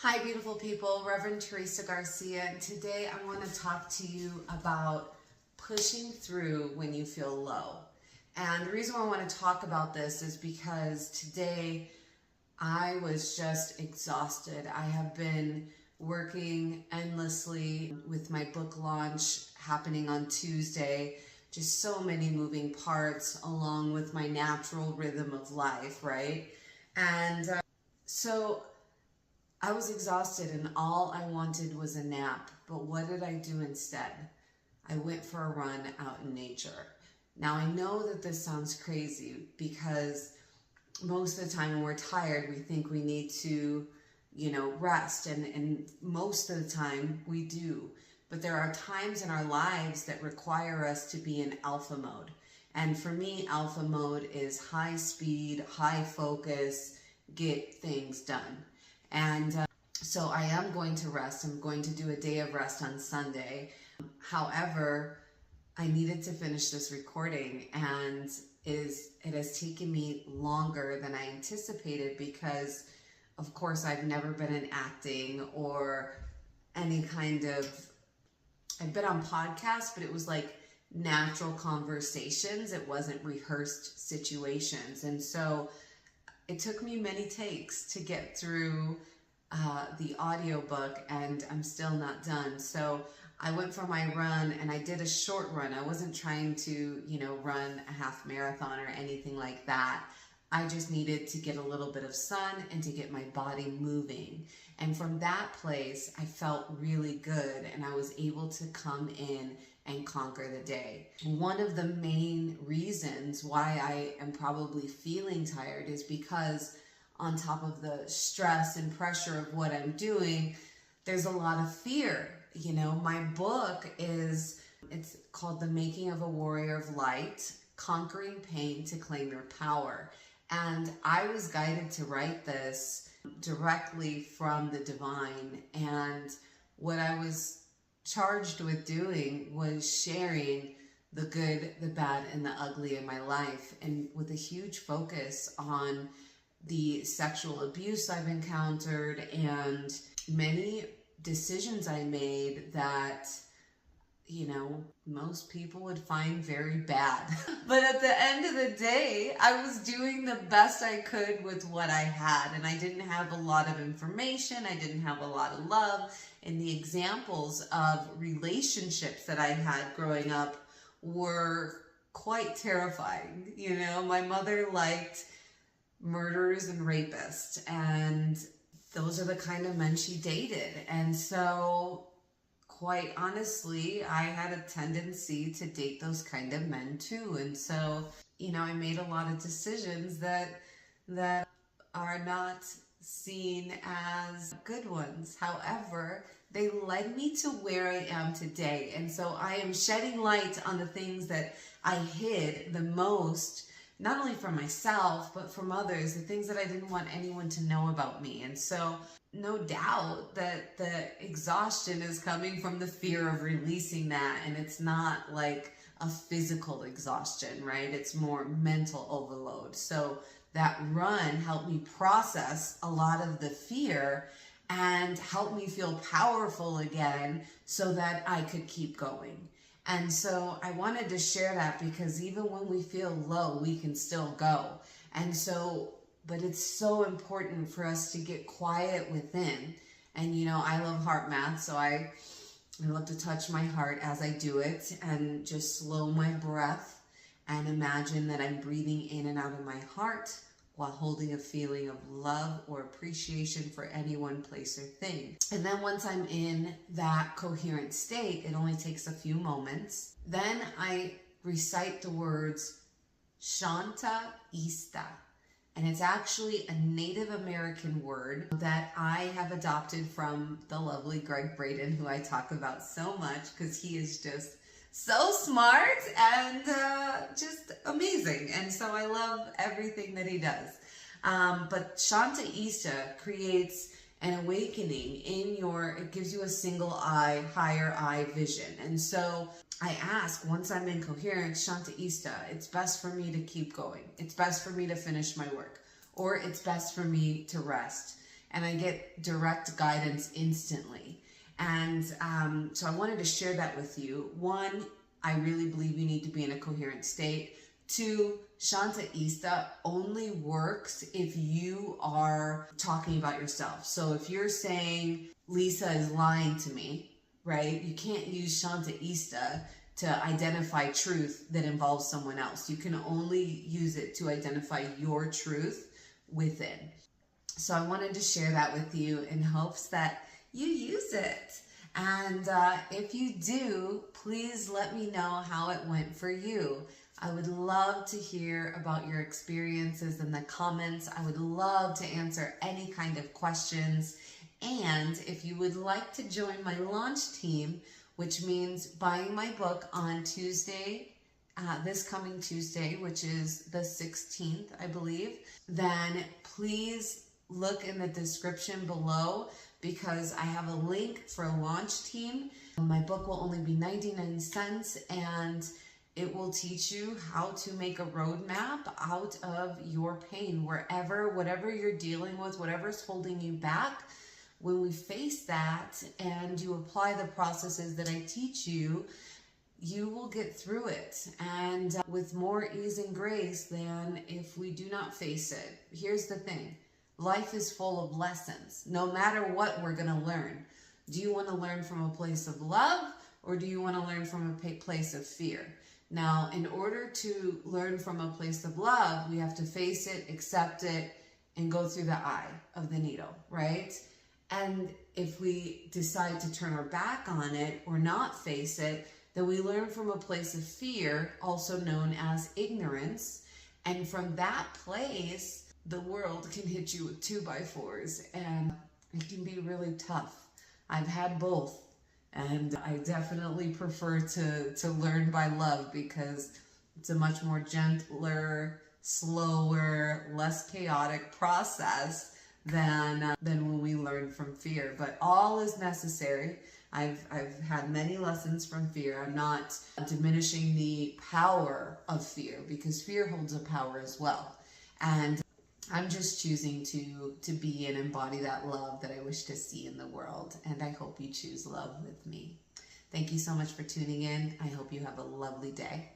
Hi, beautiful people. Reverend Teresa Garcia, and today I want to talk to you about pushing through when you feel low. And the reason why I want to talk about this is because today I was just exhausted. I have been working endlessly with my book launch happening on Tuesday. Just so many moving parts along with my natural rhythm of life, right? And so I was exhausted and all I wanted was a nap. But what did I do instead? I went for a run out in nature. Now I know that this sounds crazy because most of the time when we're tired, we think we need to, rest. And most of the time we do. But there are times in our lives that require us to be in alpha mode. And for me, alpha mode is high speed, high focus, get things done. And so I am going to rest. I'm going to do a day of rest on Sunday. However, I needed to finish this recording, and it has taken me longer than I anticipated because, of course, I've never been in acting or any kind of, I've been on podcasts, but it was like natural conversations. It wasn't rehearsed situations. And so it took me many takes to get through the audiobook, and I'm still not done. So I went for my run, and I did a short run. I wasn't trying to, run a half marathon or anything like that. I just needed to get a little bit of sun and to get my body moving. And from that place, I felt really good, and I was able to come in and conquer the day. One of the main reasons why I am probably feeling tired is because on top of the stress and pressure of what I'm doing, there's a lot of fear. My book it's called The Making of a Warrior of Light, Conquering Pain to Claim Your Power. And I was guided to write this directly from the divine. And what I was charged with doing was sharing the good, the bad, and the ugly in my life, and with a huge focus on the sexual abuse I've encountered and many decisions I made that, most people would find very bad. But at the end of the day, I was doing the best I could with what I had, and I didn't have a lot of information. I didn't have a lot of love, and the examples of relationships that I had growing up were quite terrifying. My mother liked murderers and rapists, and those are the kind of men she dated. And so, quite honestly, I had a tendency to date those kind of men too. And so, I made a lot of decisions that are not seen as good ones. However, they led me to where I am today. And so I am shedding light on the things that I hid the most, not only from myself, but from others, the things that I didn't want anyone to know about me. And so no doubt that the exhaustion is coming from the fear of releasing that. And it's not like a physical exhaustion, right? It's more mental overload. So that run helped me process a lot of the fear and helped me feel powerful again so that I could keep going. And so I wanted to share that because even when we feel low, we can still go. And so, but it's so important for us to get quiet within. And I love heart math, so I love to touch my heart as I do it and just slow my breath and imagine that I'm breathing in and out of my heart while holding a feeling of love or appreciation for anyone, place, or thing. And then once I'm in that coherent state, it only takes a few moments. Then I recite the words Shanta Ista. And it's actually a Native American word that I have adopted from the lovely Greg Braden, who I talk about so much because he is just so smart and just amazing. And so I love everything that he does. But Shanta Ista creates an awakening in it gives you a single eye, higher eye vision. And so I ask, once I'm in coherence, Shanta Ista, it's best for me to keep going. It's best for me to finish my work, or it's best for me to rest. and I get direct guidance instantly. And so I wanted to share that with you. One, I really believe you need to be in a coherent state. Two, Shanta Ista only works if you are talking about yourself. So if you're saying, Lisa is lying to me, right? You can't use Shanta Ista to identify truth that involves someone else. You can only use it to identify your truth within. So I wanted to share that with you in hopes that you use it. And if you do, please let me know how it went for you. I would love to hear about your experiences in the comments. I would love to answer any kind of questions. And if you would like to join my launch team, which means buying my book on Tuesday, this coming Tuesday, which is the 16th, I believe, then please look in the description below because I have a link for a launch team. My book will only be 99 cents and it will teach you how to make a roadmap out of your pain, whatever you're dealing with, whatever's holding you back. When we face that and you apply the processes that I teach you, you will get through it, and with more ease and grace than if we do not face it. Here's the thing. Life is full of lessons, no matter what we're going to learn. Do you want to learn from a place of love, or do you want to learn from a place of fear? Now, in order to learn from a place of love, we have to face it, accept it, and go through the eye of the needle, right? And if we decide to turn our back on it or not face it, then we learn from a place of fear, also known as ignorance. And from that place, the world can hit you with 2x4s, and it can be really tough. I've had both, and I definitely prefer to learn by love because it's a much more gentler, slower, less chaotic process than when we learn from fear. But all is necessary. I've had many lessons from fear. I'm not diminishing the power of fear because fear holds a power as well. And I'm just choosing to be and embody that love that I wish to see in the world. And I hope you choose love with me. Thank you so much for tuning in. I hope you have a lovely day.